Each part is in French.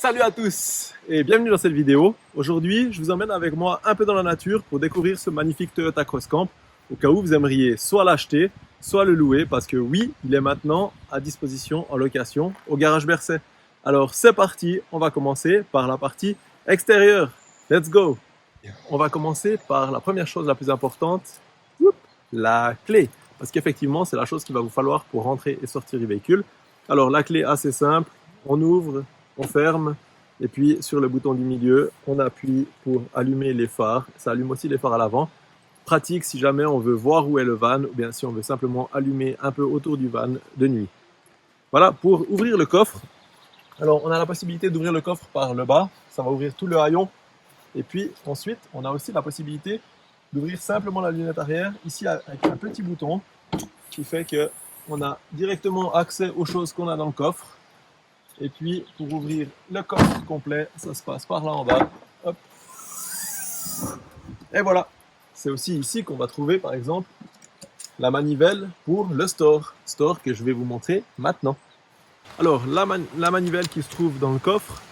Salut à tous et bienvenue dans cette vidéo. Aujourd'hui, je vous emmène avec moi un peu dans la nature pour découvrir ce magnifique Toyota Cross-Camp au cas où vous aimeriez soit l'acheter, soit le louer parce que oui, il est maintenant à disposition en location au garage Bercet. Alors c'est parti, on va commencer par la partie extérieure. Let's go! On va commencer par la première chose la plus importante, la clé. Parce qu'effectivement, c'est la chose qu'il va vous falloir pour rentrer et sortir du véhicule. Alors la clé assez simple, on ouvre, on ferme, et puis sur le bouton du milieu, on appuie pour allumer les phares. Ça allume aussi les phares à l'avant. Pratique si jamais on veut voir où est le van, ou bien si on veut simplement allumer un peu autour du van de nuit. Voilà, pour ouvrir le coffre, alors on a la possibilité d'ouvrir le coffre par le bas, ça va ouvrir tout le haillon. Et puis ensuite, on a aussi la possibilité d'ouvrir simplement la lunette arrière, ici avec un petit bouton, qui fait qu'on a directement accès aux choses qu'on a dans le coffre. Et puis, pour ouvrir le coffre complet, ça se passe par là en bas. Hop. Et voilà. C'est aussi ici qu'on va trouver, par exemple, la manivelle pour le store. Store que je vais vous montrer maintenant. Alors, la manivelle qui se trouve dans le coffre.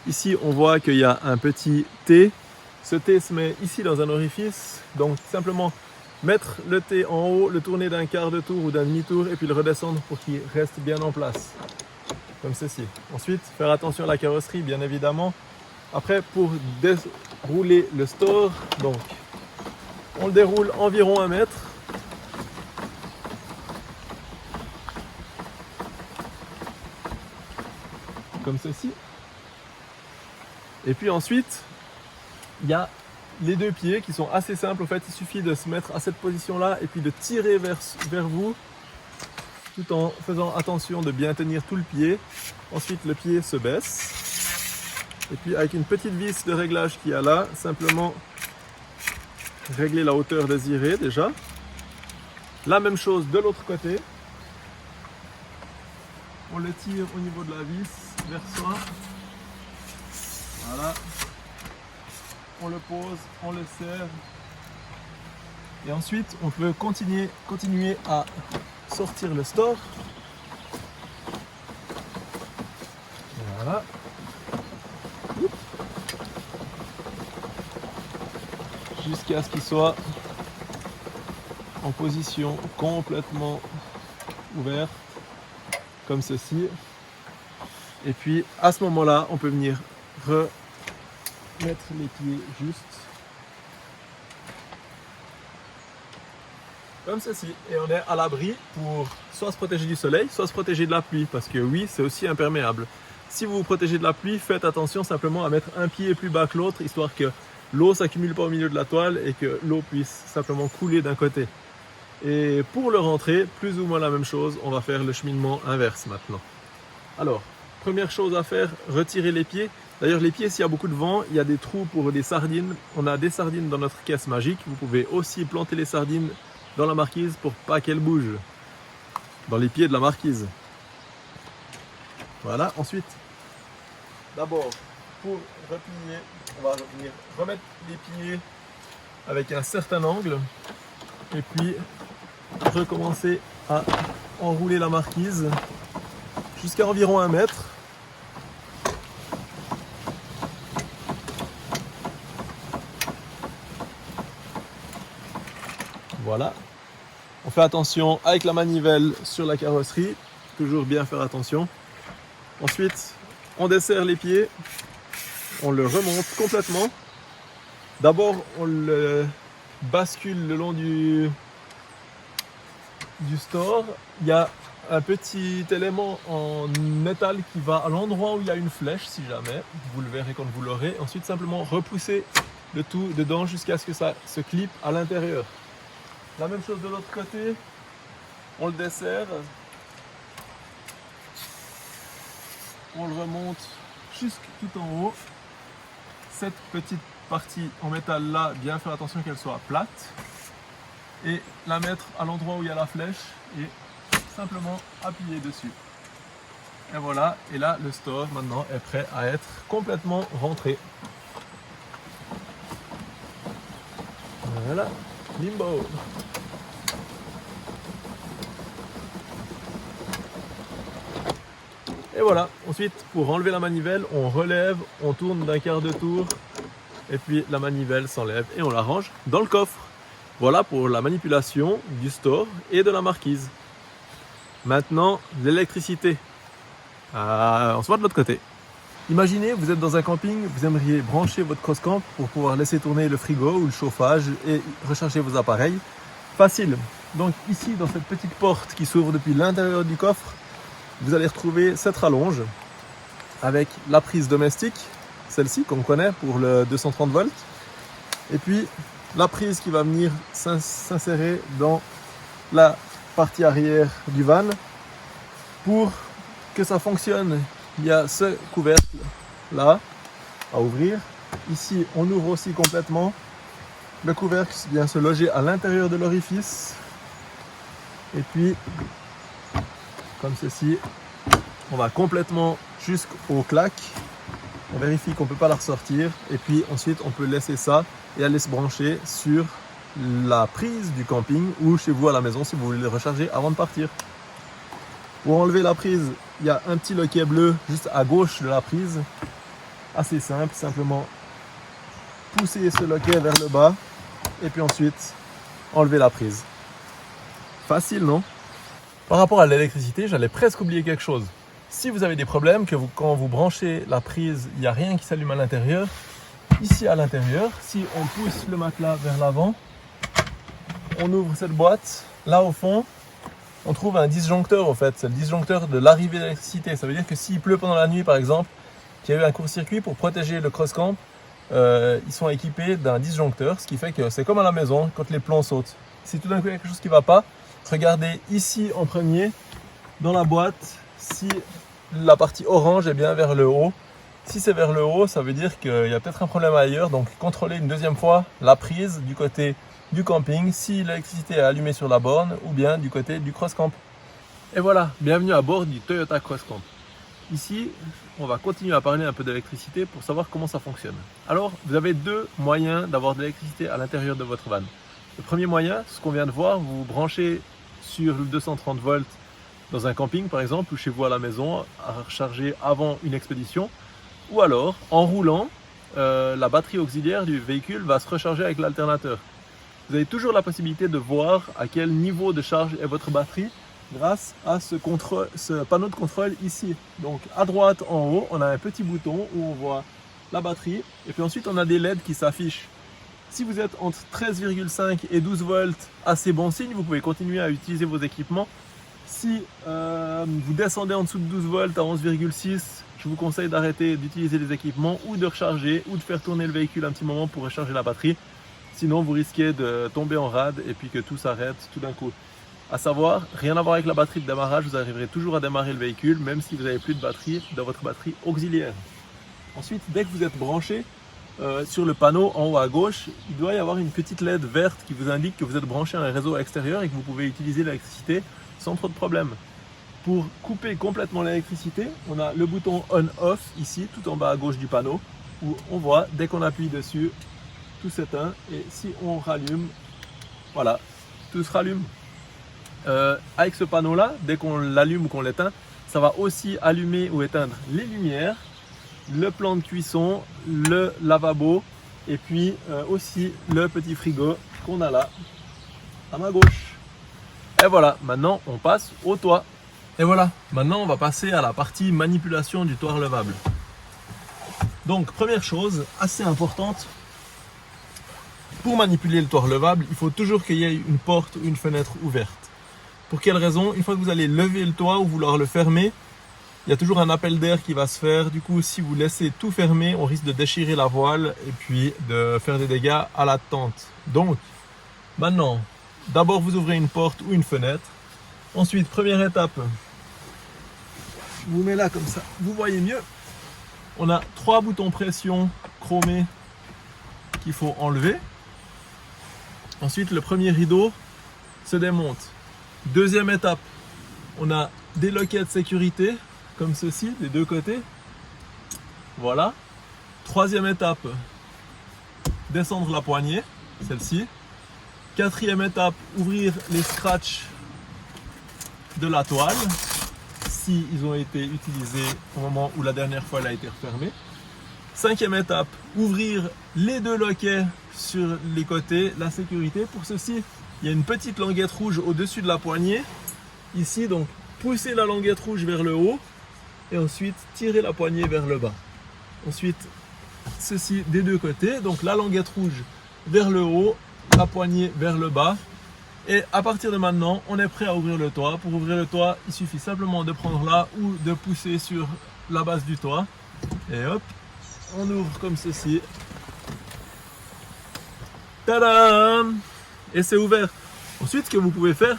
Ici, on voit qu'il y a un petit T. Ce T se met ici dans un orifice. Donc, simplement mettre le T en haut, le tourner d'un quart de tour ou d'un demi-tour et puis le redescendre pour qu'il reste bien en place. Comme ceci. Ensuite, faire attention à la carrosserie, bien évidemment. Après, pour dérouler le store, donc, on le déroule environ 1 mètre. Comme ceci. Et puis ensuite, il y a les deux pieds qui sont assez simples. En fait, il suffit de se mettre à cette position-là et puis de tirer vers vous tout en faisant attention de bien tenir tout le pied. Ensuite, le pied se baisse. Et puis, avec une petite vis de réglage qu'il y a là, simplement régler la hauteur désirée déjà. La même chose de l'autre côté. On le tire au niveau de la vis vers soi. Voilà. On le pose, on le serre. Et ensuite, on peut continuer à sortir le store. Voilà. Jusqu'à ce qu'il soit en position complètement ouverte, comme ceci. Et puis, à ce moment-là, on peut venir remettre les pieds juste. Comme ceci, et on est à l'abri pour soit se protéger du soleil, soit se protéger de la pluie, parce que oui, c'est aussi imperméable. Si vous vous protégez de la pluie, faites attention simplement à mettre un pied plus bas que l'autre, histoire que l'eau s'accumule pas au milieu de la toile et que l'eau puisse simplement couler d'un côté. Et pour le rentrer, plus ou moins la même chose, on va faire le cheminement inverse maintenant. Alors, première chose à faire, retirer les pieds. D'ailleurs, les pieds, s'il y a beaucoup de vent, il y a des trous pour des sardines. On a des sardines dans notre caisse magique. Vous pouvez aussi planter les sardines dans la marquise pour pas qu'elles bougent. Dans les pieds de la marquise. Voilà, ensuite, d'abord, pour replier, on va venir remettre les pieds avec un certain angle. Et puis, recommencer à enrouler la marquise jusqu'à environ 1 mètre. Voilà. On fait attention avec la manivelle sur la carrosserie. Toujours bien faire attention. Ensuite, on desserre les pieds. On le remonte complètement. D'abord, on le bascule le long du store. Il y a un petit élément en métal qui va à l'endroit où il y a une flèche, si jamais. Vous le verrez quand vous l'aurez. Ensuite, simplement repousser le tout dedans jusqu'à ce que ça se clip à l'intérieur. La même chose de l'autre côté. On le desserre. On le remonte jusque tout en haut. Cette petite partie en métal là, bien faire attention qu'elle soit plate. Et la mettre à l'endroit où il y a la flèche et simplement appuyer dessus. Et voilà, et là le store maintenant est prêt à être complètement rentré. Voilà, limbo. Et voilà, ensuite pour enlever la manivelle, on relève, on tourne d'un quart de tour et puis la manivelle s'enlève et on la range dans le coffre. Voilà pour la manipulation du store et de la marquise. Maintenant, l'électricité. On se voit de l'autre côté. Imaginez, vous êtes dans un camping, vous aimeriez brancher votre Crosscamp pour pouvoir laisser tourner le frigo ou le chauffage et recharger vos appareils. Facile. Donc ici, dans cette petite porte qui s'ouvre depuis l'intérieur du coffre, vous allez retrouver cette rallonge avec la prise domestique, celle-ci qu'on connaît pour le 230 volts, et puis la prise qui va venir s'insérer dans la partie arrière du van. Pour que ça fonctionne, il y a ce couvercle là à ouvrir. Ici, on ouvre aussi complètement. Le couvercle vient se loger à l'intérieur de l'orifice. Et puis, comme ceci, on va complètement jusqu'au claque. On vérifie qu'on ne peut pas la ressortir. Et puis ensuite, on peut laisser ça et aller se brancher sur la prise du camping ou chez vous à la maison si vous voulez le recharger avant de partir. Pour enlever la prise, il y a un petit loquet bleu juste à gauche de la prise. Assez simple, simplement pousser ce loquet vers le bas et puis ensuite enlever la prise. Facile, non? Par rapport à l'électricité, j'allais presque oublier quelque chose. Si vous avez des problèmes, quand vous branchez la prise, il n'y a rien qui s'allume à l'intérieur, ici à l'intérieur, si on pousse le matelas vers l'avant, on ouvre cette boîte, là au fond, on trouve un disjoncteur au fait, c'est le disjoncteur de l'arrivée de l'électricité. Ça veut dire que s'il pleut pendant la nuit par exemple, qu'il y a eu un court-circuit pour protéger le Crosscamp, ils sont équipés d'un disjoncteur, ce qui fait que c'est comme à la maison quand les plombs sautent. Si tout d'un coup il y a quelque chose qui ne va pas, regardez ici en premier, dans la boîte, si la partie orange est bien vers le haut. Si c'est vers le haut, ça veut dire qu'il y a peut-être un problème ailleurs. Donc contrôlez une deuxième fois la prise du côté du camping, si l'électricité est allumée sur la borne ou bien du côté du Crosscamp. Et voilà, bienvenue à bord du Toyota Crosscamp. Ici, on va continuer à parler un peu d'électricité pour savoir comment ça fonctionne. Alors, vous avez deux moyens d'avoir de l'électricité à l'intérieur de votre van. Le premier moyen, ce qu'on vient de voir, vous vous branchez sur le 230 volts dans un camping par exemple ou chez vous à la maison à recharger avant une expédition, ou alors en roulant, la batterie auxiliaire du véhicule va se recharger avec l'alternateur. Vous avez toujours la possibilité de voir à quel niveau de charge est votre batterie grâce à ce panneau de contrôle ici. Donc à droite en haut, on a un petit bouton où on voit la batterie et puis ensuite on a des LED qui s'affichent. Si vous êtes entre 13,5 et 12 volts, assez bon signe, vous pouvez continuer à utiliser vos équipements. Si vous descendez en dessous de 12 volts à 11,6, je vous conseille d'arrêter d'utiliser les équipements ou de recharger ou de faire tourner le véhicule un petit moment pour recharger la batterie. Sinon, vous risquez de tomber en rade et puis que tout s'arrête tout d'un coup. À savoir, rien à voir avec la batterie de démarrage, vous arriverez toujours à démarrer le véhicule même si vous n'avez plus de batterie dans votre batterie auxiliaire. Ensuite, dès que vous êtes branché, sur le panneau en haut à gauche, il doit y avoir une petite LED verte qui vous indique que vous êtes branché à un réseau extérieur et que vous pouvez utiliser l'électricité sans trop de problèmes. Pour couper complètement l'électricité, on a le bouton on-off ici, tout en bas à gauche du panneau, où on voit, dès qu'on appuie dessus, tout s'éteint et si on rallume, voilà, tout se rallume. Avec ce panneau-là, dès qu'on l'allume ou qu'on l'éteint, ça va aussi allumer ou éteindre les lumières, le plan de cuisson, le lavabo et puis aussi le petit frigo qu'on a là à ma gauche. Et voilà, maintenant on passe au toit. Et voilà, maintenant on va passer à la partie manipulation du toit relevable. Donc première chose assez importante, pour manipuler le toit relevable, il faut toujours qu'il y ait une porte ou une fenêtre ouverte. Pour quelle raison? Une fois que vous allez lever le toit ou vouloir le fermer, il y a toujours un appel d'air qui va se faire. Du coup, si vous laissez tout fermer, on risque de déchirer la voile et puis de faire des dégâts à la tente. Donc, maintenant, d'abord vous ouvrez une porte ou une fenêtre. Ensuite, première étape, je vous mets là comme ça, vous voyez mieux. On a 3 boutons pression chromés qu'il faut enlever. Ensuite, le premier rideau se démonte. Deuxième étape, on a des loquets de sécurité comme ceci, des deux côtés. Voilà. Troisième étape, descendre la poignée, celle-ci. Quatrième étape, ouvrir les scratchs de la toile. ici, ils ont été utilisés au moment où la dernière fois elle a été refermée. Cinquième étape, ouvrir les deux loquets sur les côtés, la sécurité. Pour ceci, il y a une petite languette rouge au-dessus de la poignée. Ici, donc, pousser la languette rouge vers le haut et ensuite tirer la poignée vers le bas. Ensuite, ceci des deux côtés, donc la languette rouge vers le haut, la poignée vers le bas. Et à partir de maintenant, on est prêt à ouvrir le toit. Pour ouvrir le toit, il suffit simplement de prendre là ou de pousser sur la base du toit. Et hop, on ouvre comme ceci. Tadam! Et c'est ouvert. Ensuite, ce que vous pouvez faire,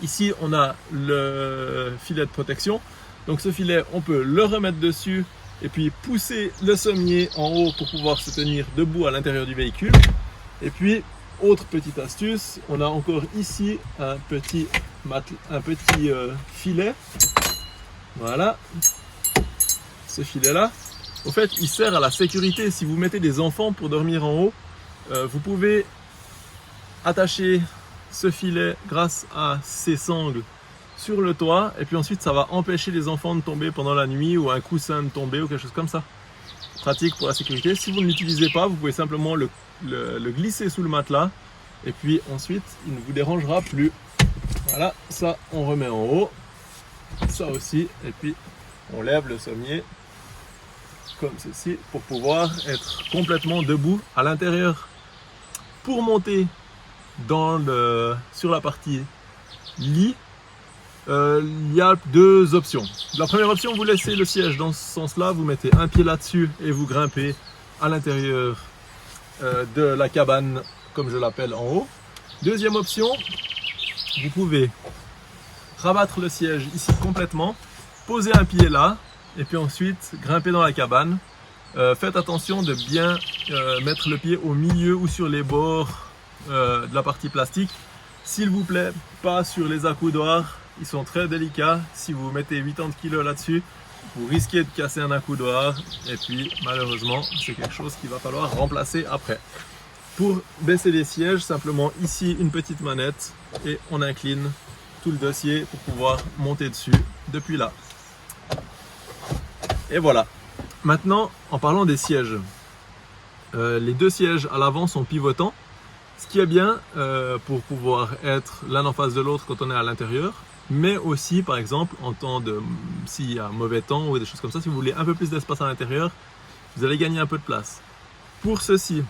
ici on a le filet de protection. Donc ce filet, on peut le remettre dessus et puis pousser le sommier en haut pour pouvoir se tenir debout à l'intérieur du véhicule. Et puis, autre petite astuce, on a encore ici un petit filet. Voilà, ce filet-là. Au fait, il sert à la sécurité. Si vous mettez des enfants pour dormir en haut, vous pouvez attacher ce filet grâce à ces sangles sur le toit et puis ensuite ça va empêcher les enfants de tomber pendant la nuit ou un coussin de tomber ou quelque chose comme ça. Pratique pour la sécurité. Si vous ne l'utilisez pas, vous pouvez simplement le glisser sous le matelas et puis ensuite il ne vous dérangera plus. Voilà, ça on remet en haut, ça aussi, et puis on lève le sommier comme ceci pour pouvoir être complètement debout à l'intérieur. Pour monter sur la partie lit, il y a deux options. La première option, vous laissez le siège dans ce sens-là, vous mettez un pied là-dessus et vous grimpez à l'intérieur de la cabane, comme je l'appelle en haut. Deuxième option, vous pouvez rabattre le siège ici complètement, poser un pied là et puis ensuite grimper dans la cabane. Faites attention de bien mettre le pied au milieu ou sur les bords de la partie plastique. S'il vous plaît, pas sur les accoudoirs, ils sont très délicats. Si vous mettez 80 kg là-dessus, vous risquez de casser un accoudoir et puis malheureusement, c'est quelque chose qu'il va falloir remplacer après. Pour baisser les sièges, simplement ici une petite manette et on incline tout le dossier pour pouvoir monter dessus depuis là. Et voilà. Maintenant, en parlant des sièges, les deux sièges à l'avant sont pivotants. Ce qui est bien pour pouvoir être l'un en face de l'autre quand on est à l'intérieur, mais aussi par exemple en temps de s'il y a mauvais temps ou des choses comme ça, si vous voulez un peu plus d'espace à l'intérieur, vous allez gagner un peu de place. Pour ceci,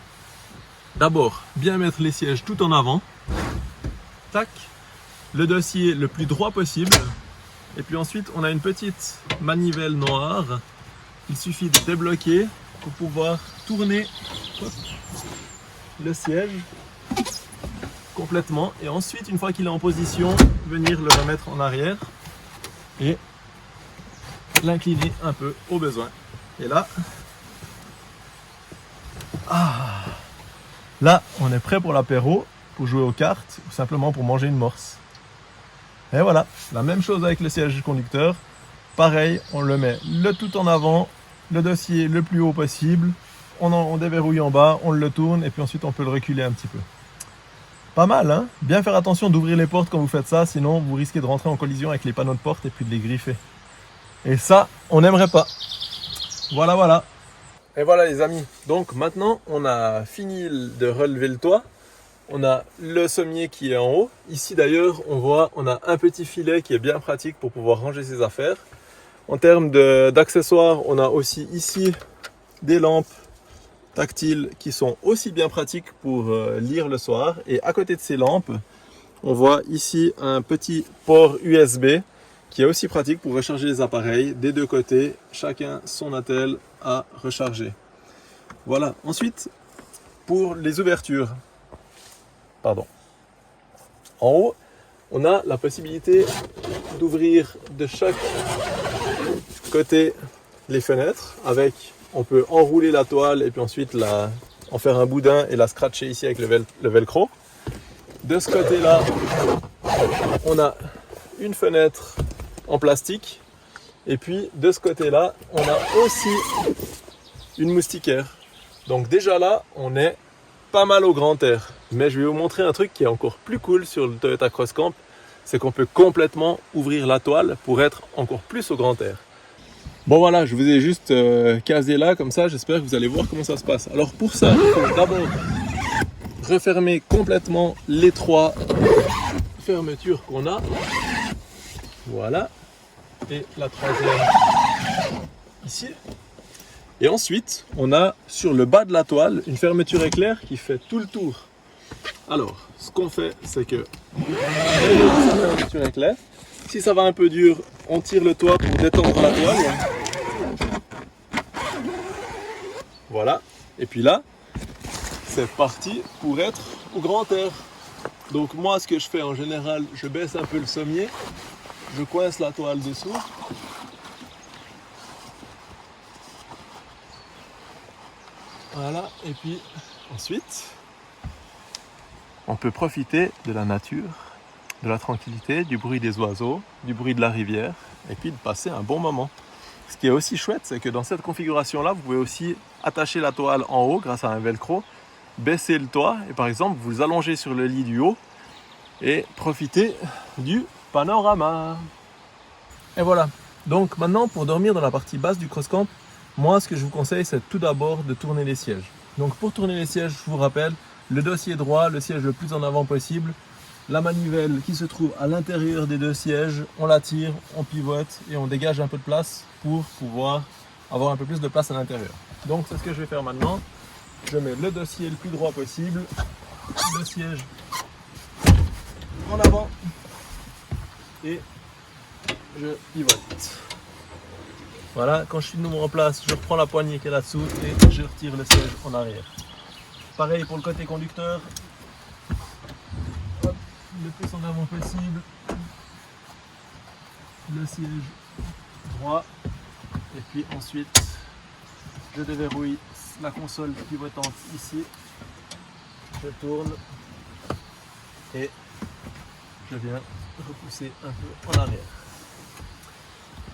d'abord bien mettre les sièges tout en avant, tac, le dossier le plus droit possible, et puis ensuite on a une petite manivelle noire, il suffit de débloquer pour pouvoir tourner le siège complètement et ensuite une fois qu'il est en position, venir le remettre en arrière et l'incliner un peu au besoin. Et là, là on est prêt pour l'apéro, pour jouer aux cartes ou simplement pour manger une morse. Et voilà, la même chose avec le siège conducteur. Pareil, on le met le tout en avant, le dossier le plus haut possible, on déverrouille en bas, on le tourne et puis ensuite on peut le reculer un petit peu. Pas mal, hein? Bien faire attention d'ouvrir les portes quand vous faites ça, sinon vous risquez de rentrer en collision avec les panneaux de porte et puis de les griffer. Et ça, on n'aimerait pas. Voilà, voilà. Et voilà les amis, donc maintenant on a fini de relever le toit. On a le sommier qui est en haut. Ici d'ailleurs, on voit, on a un petit filet qui est bien pratique pour pouvoir ranger ses affaires. En termes d'accessoires, on a aussi ici des lampes tactiles qui sont aussi bien pratiques pour lire le soir. Et à côté de ces lampes, on voit ici un petit port USB qui est aussi pratique pour recharger les appareils des deux côtés, chacun son attel à recharger. Voilà, ensuite pour les ouvertures, en haut, on a la possibilité d'ouvrir de chaque côté les fenêtres avec, on peut enrouler la toile et puis ensuite en faire un boudin et la scratcher ici avec le velcro. De ce côté-là, on a une fenêtre en plastique et puis de ce côté-là, on a aussi une moustiquaire. Donc déjà là, on est pas mal au grand air. Mais je vais vous montrer un truc qui est encore plus cool sur le Toyota Cross Camp. c'est qu'on peut complètement ouvrir la toile pour être encore plus au grand air. Bon voilà, je vous ai juste casé là comme ça, j'espère que vous allez voir comment ça se passe. Alors pour ça, il faut d'abord refermer complètement les 3 fermetures qu'on a. Voilà. Et la 3e ici. Et ensuite, on a sur le bas de la toile une fermeture éclair qui fait tout le tour. Alors, ce qu'on fait, c'est que la fermeture éclair. Si ça va un peu dur, on tire le toit pour détendre la toile. Voilà. Et puis là, c'est parti pour être au grand air. Donc moi, ce que je fais en général, je baisse un peu le sommier, je coince la toile dessous. Voilà. Et puis ensuite, on peut profiter de la nature, de la tranquillité, du bruit des oiseaux, du bruit de la rivière, et puis de passer un bon moment. Ce qui est aussi chouette, c'est que dans cette configuration-là, vous pouvez aussi attacher la toile en haut grâce à un velcro, baisser le toit, et par exemple, vous allongez sur le lit du haut, et profiter du panorama. Et voilà. Donc maintenant, pour dormir dans la partie basse du CrossCamp, moi, ce que je vous conseille, c'est tout d'abord de tourner les sièges. Donc pour tourner les sièges, je vous rappelle, le dossier droit, le siège le plus en avant possible, la manivelle qui se trouve à l'intérieur des 2 sièges, on la tire, on pivote et on dégage un peu de place pour pouvoir avoir un peu plus de place à l'intérieur. Donc c'est ce que je vais faire maintenant. Je mets le dossier le plus droit possible, le siège en avant et je pivote. Voilà, quand je suis de nouveau en place, je reprends la poignée qui est là-dessous et je retire le siège en arrière. Pareil pour le côté conducteur. Hop, le plus en avant possible. Le siège droit. Et puis ensuite, je déverrouille la console pivotante ici. Je tourne et je viens repousser un peu en arrière.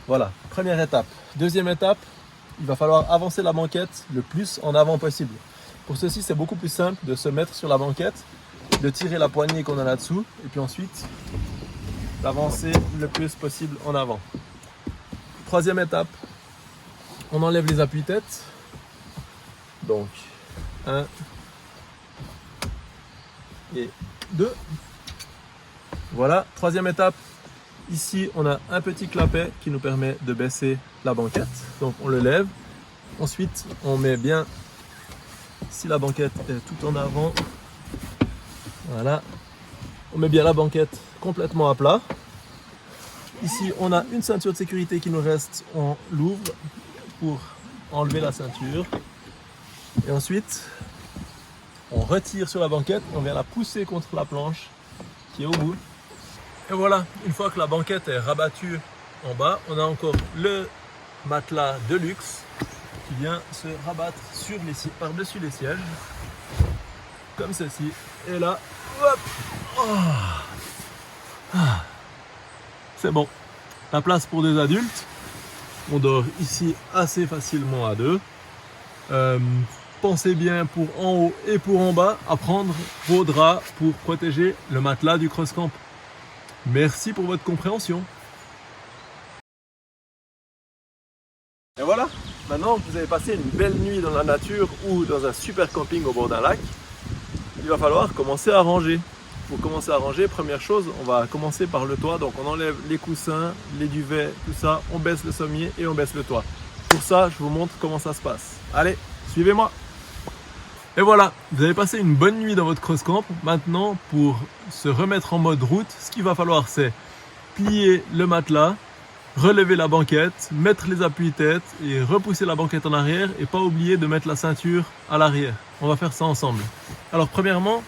Voilà, première étape. Deuxième étape, il va falloir avancer la banquette le plus en avant possible. Pour ceci, c'est beaucoup plus simple de se mettre sur la banquette, de tirer la poignée qu'on a là-dessous, et puis ensuite d'avancer le plus possible en avant. Troisième étape, on enlève les appuis-têtes. Donc, 1 et 2. Voilà, troisième étape. Ici, on a un petit clapet qui nous permet de baisser la banquette. Donc, on le lève. Ensuite, on met bien, si la banquette est tout en avant, voilà, on met bien la banquette complètement à plat. Ici, on a une ceinture de sécurité qui nous reste. On l'ouvre pour enlever la ceinture. Et ensuite, on retire sur la banquette. On vient la pousser contre la planche qui est au bout. Et voilà, une fois que la banquette est rabattue en bas, on a encore le matelas de luxe qui vient se rabattre par-dessus les sièges, comme ceci. Et là, hop, c'est bon. La place pour 2 adultes. On dort ici assez facilement à 2. Pensez bien pour en haut et pour en bas à prendre vos draps pour protéger le matelas du CrossCamp. Merci pour votre compréhension. Et voilà, maintenant que vous avez passé une belle nuit dans la nature ou dans un super camping au bord d'un lac, il va falloir commencer à ranger. Pour commencer à ranger, première chose, on va commencer par le toit. Donc on enlève les coussins, les duvets, tout ça, on baisse le sommier et on baisse le toit. Pour ça, je vous montre comment ça se passe. Allez, suivez-moi. Et voilà, vous avez passé une bonne nuit dans votre CrossCamp. Maintenant, pour se remettre en mode route, ce qu'il va falloir, c'est plier le matelas, relever la banquette, mettre les appuis-têtes et repousser la banquette en arrière et pas oublier de mettre la ceinture à l'arrière. On va faire ça ensemble. Alors premièrement,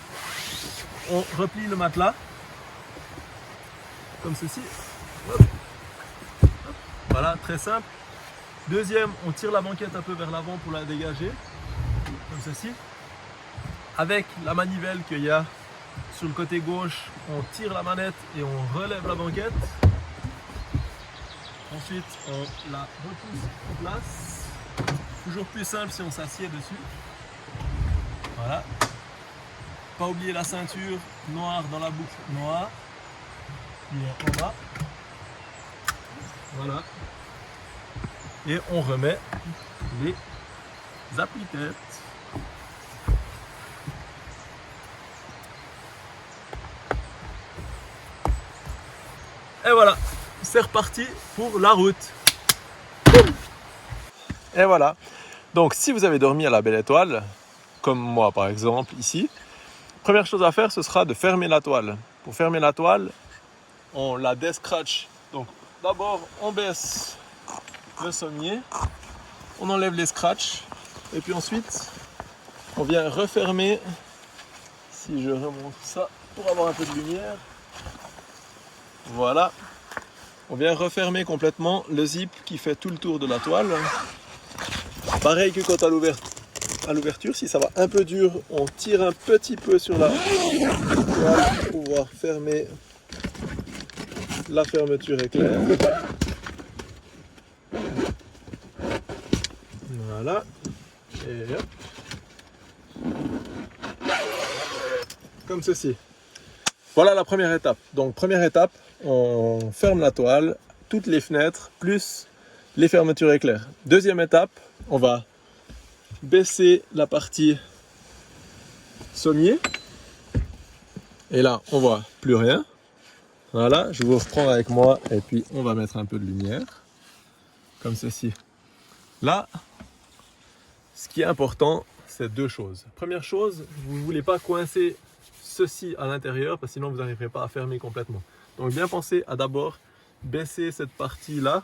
on replie le matelas comme ceci. Hop. Hop. Voilà, très simple. Deuxième, on tire la banquette un peu vers l'avant pour la dégager, comme ceci. Avec la manivelle qu'il y a sur le côté gauche, on tire la manette et on relève la banquette. Ensuite, on la repousse en place. Toujours plus simple si on s'assied dessus. Voilà. Pas oublier la ceinture noire dans la boucle noire. est en bas. Voilà. Et on remet les appuis-têtes. Et voilà, c'est reparti pour la route. Et voilà. Donc si vous avez dormi à la belle étoile, comme moi par exemple ici, première chose à faire, ce sera de fermer la toile. Pour fermer la toile, on la descratch. Donc d'abord on baisse le sommier, on enlève les scratchs et puis ensuite on vient refermer. Si je remonte ça pour avoir un peu de lumière, voilà, on vient refermer complètement le zip qui fait tout le tour de la toile. Pareil que quand à l'ouverture, si ça va un peu dur, on tire un petit peu sur la toile pour pouvoir fermer la fermeture éclair. Voilà. Et hop. Comme ceci. Voilà la première étape. Donc première étape, on ferme la toile, toutes les fenêtres, plus les fermetures éclair. Deuxième étape, on va baisser la partie sommier. Et là, on voit plus rien. Voilà, je vous reprends avec moi et puis on va mettre un peu de lumière. Comme ceci. Là, ce qui est important, c'est deux choses. Première chose, vous ne voulez pas coincer ceci à l'intérieur parce que sinon vous n'arriverez pas à fermer complètement. Donc bien penser à d'abord baisser cette partie-là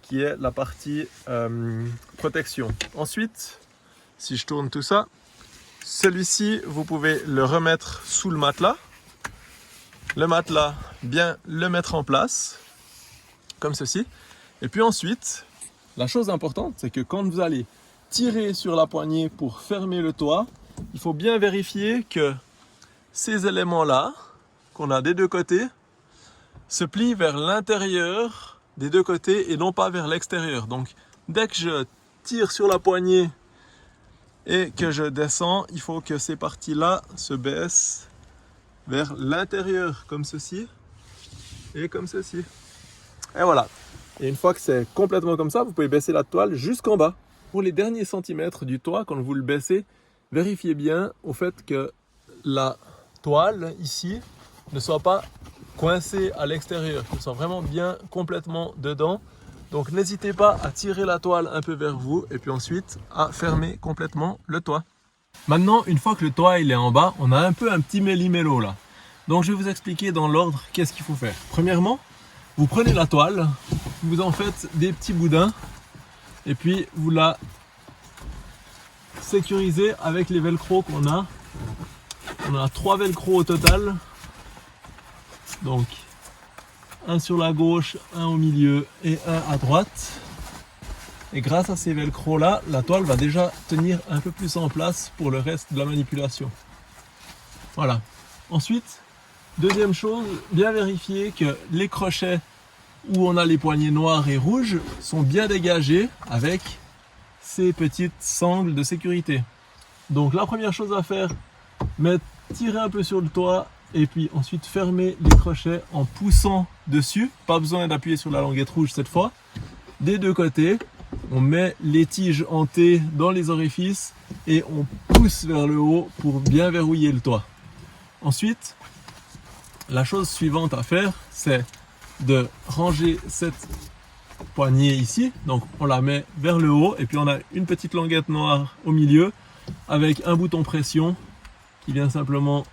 qui est la partie protection. Ensuite, si je tourne tout ça, celui-ci, vous pouvez le remettre sous le matelas. Le matelas, bien le mettre en place, comme ceci. Et puis ensuite, la chose importante, c'est que quand vous allez tirer sur la poignée pour fermer le toit, il faut bien vérifier que ces éléments-là, qu'on a des deux côtés, se plient vers l'intérieur des deux côtés et non pas vers l'extérieur. Donc, dès que je tire sur la poignée et que je descends, il faut que ces parties-là se baissent vers l'intérieur, comme ceci et comme ceci. Et voilà. Et une fois que c'est complètement comme ça, vous pouvez baisser la toile jusqu'en bas. Pour les derniers centimètres du toit, quand vous le baissez, vérifiez bien au fait que la toile ici ne soit pas coincée à l'extérieur, qu'elle soit vraiment bien complètement dedans. Donc n'hésitez pas à tirer la toile un peu vers vous et puis ensuite à fermer complètement le toit. Maintenant, une fois que le toit il est en bas, on a un peu un petit méli-mélo là. Donc je vais vous expliquer dans l'ordre qu'est-ce qu'il faut faire. Premièrement, vous prenez la toile, vous en faites des petits boudins et puis vous la sécurisez avec les velcro qu'on a. On a 3 velcro au total. Donc un sur la gauche, un au milieu et un à droite. Et grâce à ces velcro là, la toile va déjà tenir un peu plus en place pour le reste de la manipulation. Voilà. Ensuite, deuxième chose, bien vérifier que les crochets où on a les poignées noires et rouges sont bien dégagés avec ces petites sangles de sécurité. Donc la première chose à faire, tirer un peu sur le toit et puis ensuite fermer les crochets en poussant dessus. Pas besoin d'appuyer sur la languette rouge cette fois. Des deux côtés, on met les tiges en T dans les orifices et on pousse vers le haut pour bien verrouiller le toit. Ensuite, la chose suivante à faire, c'est de ranger cette poignée ici. Donc on la met vers le haut et puis on a une petite languette noire au milieu avec un bouton pression qui vient simplement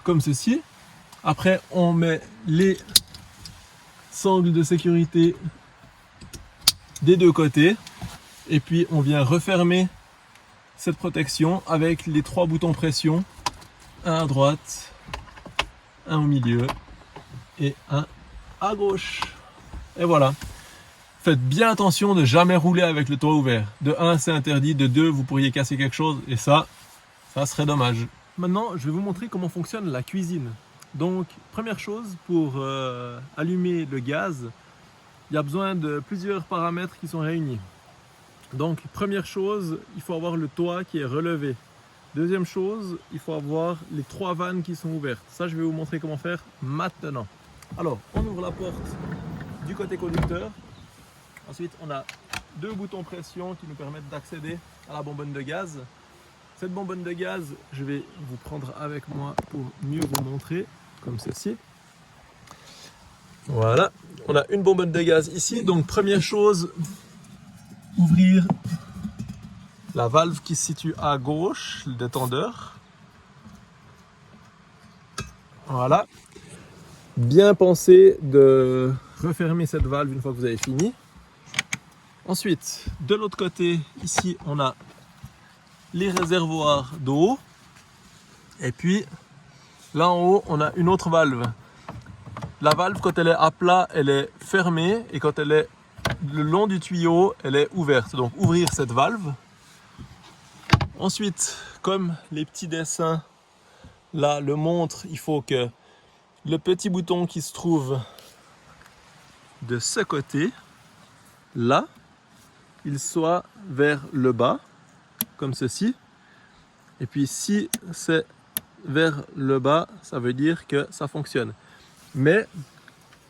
comme ceci. Après on met les sangles de sécurité des deux côtés et puis on vient refermer cette protection avec les 3 boutons pression, un à droite, un au milieu et un à gauche. Et voilà. Faites bien attention de jamais rouler avec le toit ouvert. De 1, c'est interdit. De 2, vous pourriez casser quelque chose et ça serait dommage. Maintenant, je vais vous montrer comment fonctionne la cuisine. Donc, première chose, pour allumer le gaz, il y a besoin de plusieurs paramètres qui sont réunis. Donc, première chose, il faut avoir le toit qui est relevé. Deuxième chose, il faut avoir les 3 vannes qui sont ouvertes. Ça, je vais vous montrer comment faire maintenant. Alors, on ouvre la porte du côté conducteur. Ensuite, on a 2 boutons pression qui nous permettent d'accéder à la bonbonne de gaz. Cette bonbonne de gaz, je vais vous prendre avec moi pour mieux vous montrer, comme ceci. Voilà, on a une bonbonne de gaz ici. Donc, première chose, ouvrir la valve qui se situe à gauche, le détendeur. Voilà. Bien penser de refermer cette valve une fois que vous avez fini. Ensuite, de l'autre côté, ici, on a les réservoirs d'eau. Et puis, là en haut, on a une autre valve. La valve, quand elle est à plat, elle est fermée. Et quand elle est le long du tuyau, elle est ouverte. Donc, ouvrir cette valve. Ensuite, comme les petits dessins là le montrent, il faut que le petit bouton qui se trouve de ce côté, là, il soit vers le bas, comme ceci. Et puis si c'est vers le bas, ça veut dire que ça fonctionne. Mais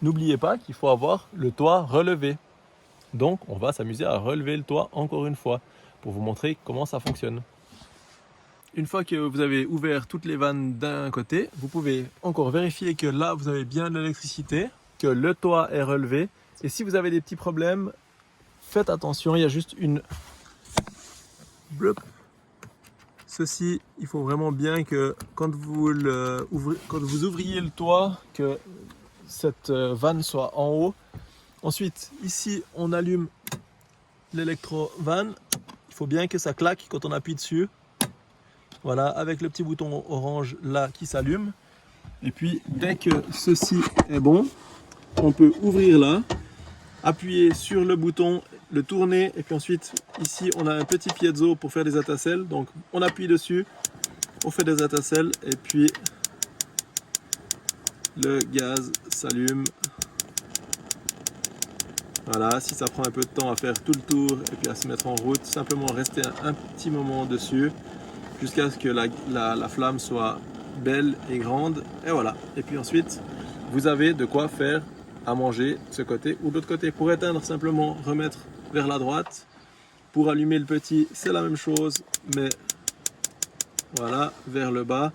n'oubliez pas qu'il faut avoir le toit relevé. Donc on va s'amuser à relever le toit encore une fois pour vous montrer comment ça fonctionne. Une fois que vous avez ouvert toutes les vannes d'un côté, vous pouvez encore vérifier que là vous avez bien de l'électricité, que le toit est relevé. Et si vous avez des petits problèmes, faites attention, il y a juste une... Ceci, il faut vraiment bien que quand vous ouvriez le toit, que cette vanne soit en haut. Ensuite, ici, on allume l'électro-vanne. Il faut bien que ça claque quand on appuie dessus. Voilà, avec le petit bouton orange là qui s'allume. Et puis, dès que ceci est bon, on peut ouvrir là, appuyer sur le bouton, le tourner, et puis ensuite, ici, on a un petit piezo pour faire des étincelles. Donc, on appuie dessus, on fait des étincelles, et puis le gaz s'allume. Voilà, si ça prend un peu de temps à faire tout le tour et puis à se mettre en route, simplement rester un petit moment dessus jusqu'à ce que la flamme soit belle et grande. Et voilà. Et puis ensuite, vous avez de quoi faire à manger de ce côté ou de l'autre côté. Pour éteindre, simplement remettre vers la droite. Pour allumer le petit, c'est la même chose, mais voilà, vers le bas.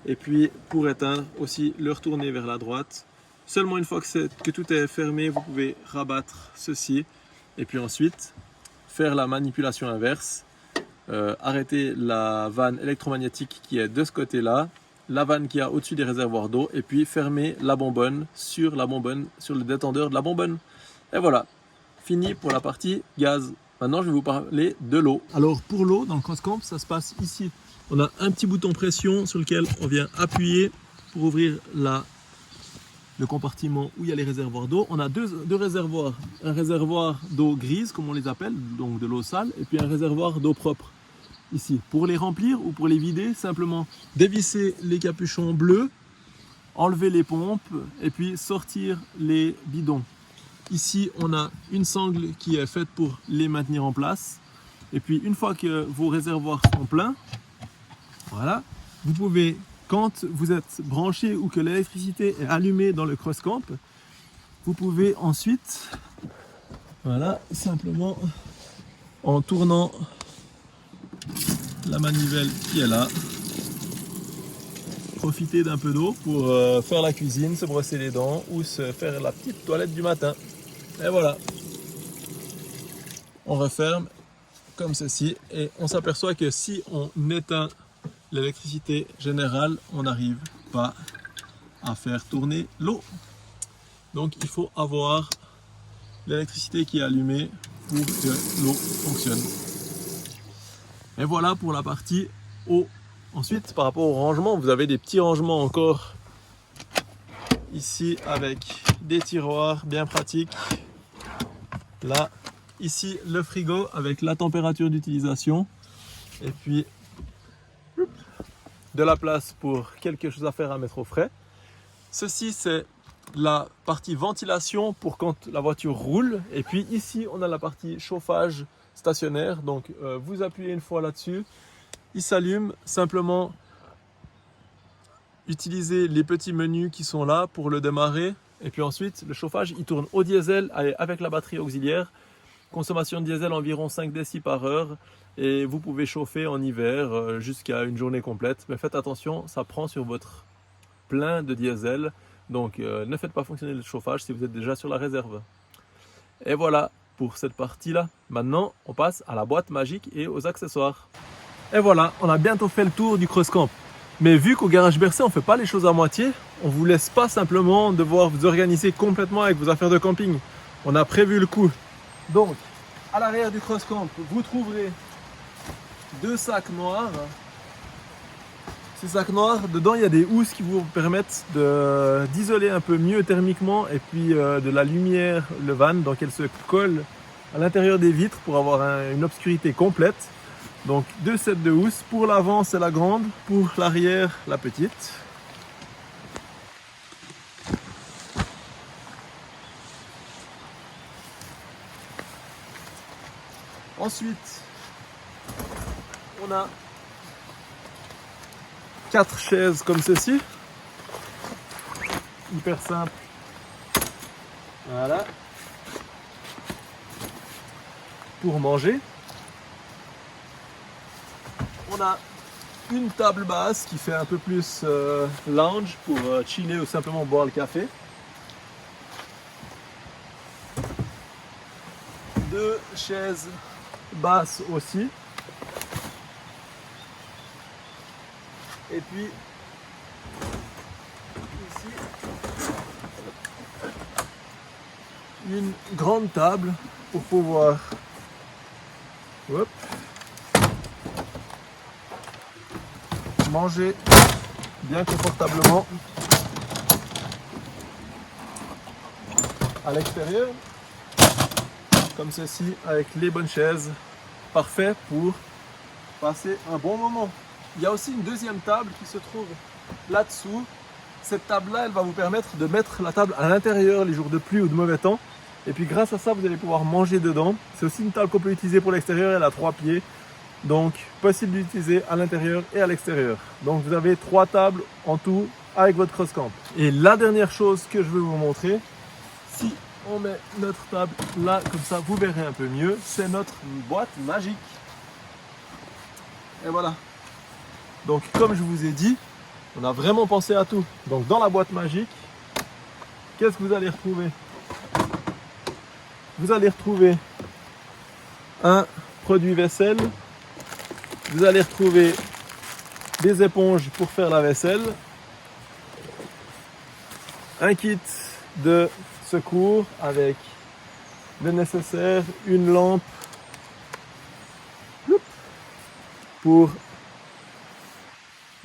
Et puis pour éteindre, aussi le retourner vers la droite. Seulement une fois que tout est fermé, vous pouvez rabattre ceci. Et puis ensuite, faire la manipulation inverse. Arrêter la vanne électromagnétique qui est de ce côté-là, la vanne qui est au-dessus des réservoirs d'eau, et puis fermer la bonbonne, sur le détendeur de la bonbonne. Et voilà, fini pour la partie gaz. Maintenant, je vais vous parler de l'eau. Alors pour l'eau, dans le Crosscamp, ça se passe ici. On a un petit bouton pression sur lequel on vient appuyer pour ouvrir le compartiment où il y a les réservoirs d'eau. On a deux réservoirs, un réservoir d'eau grise comme on les appelle, donc de l'eau sale, et puis un réservoir d'eau propre ici. Pour les remplir ou pour les vider, simplement dévisser les capuchons bleus, enlever les pompes et puis sortir les bidons. Ici on a une sangle qui est faite pour les maintenir en place, et puis une fois que vos réservoirs sont pleins, voilà, vous pouvez, quand vous êtes branché ou que l'électricité est allumée dans le Crosscamp, vous pouvez ensuite, voilà, simplement en tournant la manivelle qui est là, profiter d'un peu d'eau pour faire la cuisine, se brosser les dents ou se faire la petite toilette du matin. Et voilà, on referme comme ceci et on s'aperçoit que si on éteint l'électricité générale, on n'arrive pas à faire tourner l'eau. Donc il faut avoir l'électricité qui est allumée pour que l'eau fonctionne. Et voilà pour la partie eau. Ensuite, par rapport au rangement, vous avez des petits rangements encore ici avec des tiroirs bien pratiques. Là, ici le frigo avec la température d'utilisation. Et puis de la place pour quelque chose à faire à mettre au frais. Ceci c'est la partie ventilation pour quand la voiture roule. Et puis ici on a la partie chauffage stationnaire. Donc vous appuyez une fois là-dessus il s'allume. Simplement, utilisez les petits menus qui sont là pour le démarrer. Et puis ensuite, le chauffage, il tourne au diesel avec la batterie auxiliaire. Consommation de diesel environ 5 décis par heure. Et vous pouvez chauffer en hiver jusqu'à une journée complète. Mais faites attention, ça prend sur votre plein de diesel. Donc ne faites pas fonctionner le chauffage si vous êtes déjà sur la réserve. Et voilà pour cette partie-là. Maintenant, on passe à la boîte magique et aux accessoires. Et voilà, on a bientôt fait le tour du CrossCamp. Mais vu qu'au Garage Bercé, on ne fait pas les choses à moitié, on ne vous laisse pas simplement devoir vous organiser complètement avec vos affaires de camping. On a prévu le coup. Donc, à l'arrière du CrossCamp, vous trouverez 2 sacs noirs. Ces sacs noirs, dedans il y a des housses qui vous permettent d'isoler un peu mieux thermiquement et puis de la lumière, le van, donc elle se colle à l'intérieur des vitres pour avoir une obscurité complète. Donc 2 sets de housses, pour l'avant c'est la grande, pour l'arrière la petite. Ensuite, on a 4 chaises comme ceci, hyper simple, voilà, pour manger. On a une table basse qui fait un peu plus lounge pour chiller ou simplement boire le café. 2 chaises basses aussi. Et puis ici, une grande table pour pouvoir manger bien confortablement à l'extérieur, comme ceci, avec les bonnes chaises. Parfait pour passer un bon moment. Il y a aussi une deuxième table qui se trouve là-dessous. Cette table-là, elle va vous permettre de mettre la table à l'intérieur les jours de pluie ou de mauvais temps. Et puis grâce à ça, vous allez pouvoir manger dedans. C'est aussi une table qu'on peut utiliser pour l'extérieur, elle a 3 pieds. Donc possible d'utiliser à l'intérieur et à l'extérieur. Donc vous avez 3 tables en tout avec votre CrossCamp. Et la dernière chose que je veux vous montrer, si on met notre table là, comme ça vous verrez un peu mieux, c'est notre boîte magique. Et voilà. Donc comme je vous ai dit, on a vraiment pensé à tout. Donc dans la boîte magique, qu'est-ce que vous allez retrouver? Vous allez retrouver un produit vaisselle, vous allez retrouver des éponges pour faire la vaisselle, un kit de secours avec le nécessaire, une lampe pour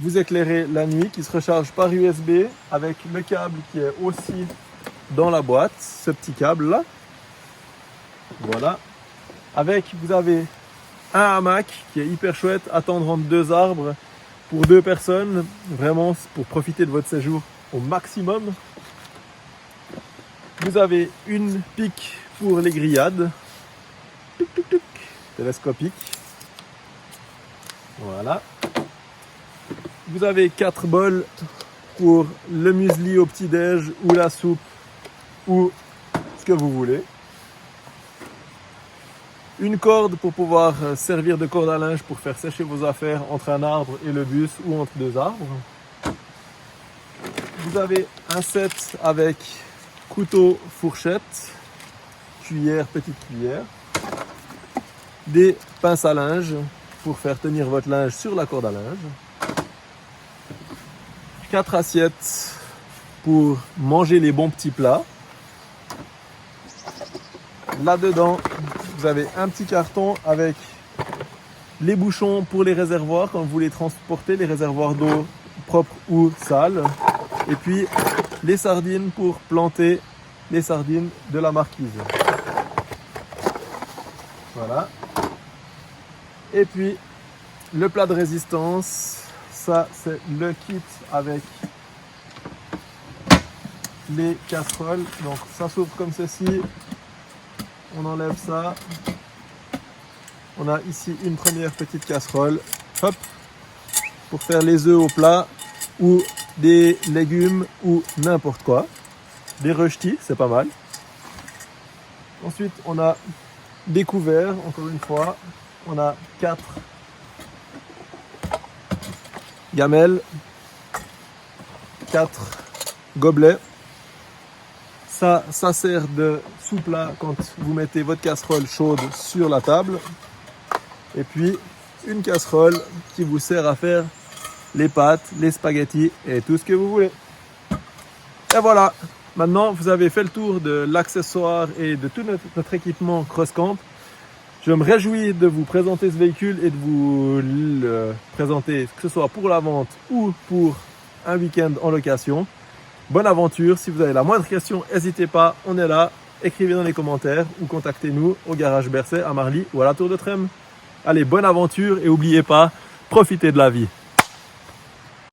vous éclairer la nuit qui se recharge par USB avec le câble qui est aussi dans la boîte, ce petit câble là. Voilà. Avec, vous avez un hamac qui est hyper chouette à tendre entre 2 arbres pour 2 personnes, vraiment pour profiter de votre séjour au maximum. Vous avez une pique pour les grillades, télescopique. Voilà. Vous avez 4 bols pour le muesli au petit-déj ou la soupe ou ce que vous voulez. Une corde pour pouvoir servir de corde à linge pour faire sécher vos affaires entre un arbre et le bus ou entre 2 arbres. Vous avez un set avec couteau, fourchette, cuillère, petite cuillère, des pinces à linge pour faire tenir votre linge sur la corde à linge, 4 assiettes pour manger les bons petits plats. Là-dedans, vous avez un petit carton avec les bouchons pour les réservoirs quand vous voulez transporter les réservoirs d'eau propres ou sales. Et puis les sardines pour planter les sardines de la marquise. Voilà. Et puis le plat de résistance, ça c'est le kit avec les casseroles. Donc ça s'ouvre comme ceci. On enlève ça. On a ici une première petite casserole. Hop. pour faire les œufs au plat ou des légumes ou n'importe quoi. Des rösti, c'est pas mal. Ensuite, on a des couverts, encore une fois. On a 4 gamelles, 4 gobelets. Ça sert de sous-plat quand vous mettez votre casserole chaude sur la table. Et puis, une casserole qui vous sert à faire les pâtes, les spaghettis et tout ce que vous voulez. Et voilà, maintenant vous avez fait le tour de l'accessoire et de tout notre équipement CrossCamp. Je me réjouis de vous présenter ce véhicule et de vous le présenter, que ce soit pour la vente ou pour un week-end en location. Bonne aventure, si vous avez la moindre question, n'hésitez pas, on est là, écrivez dans les commentaires ou contactez-nous au garage Bercet à Marly ou à la Tour de Trême. Allez, bonne aventure et n'oubliez pas, profitez de la vie.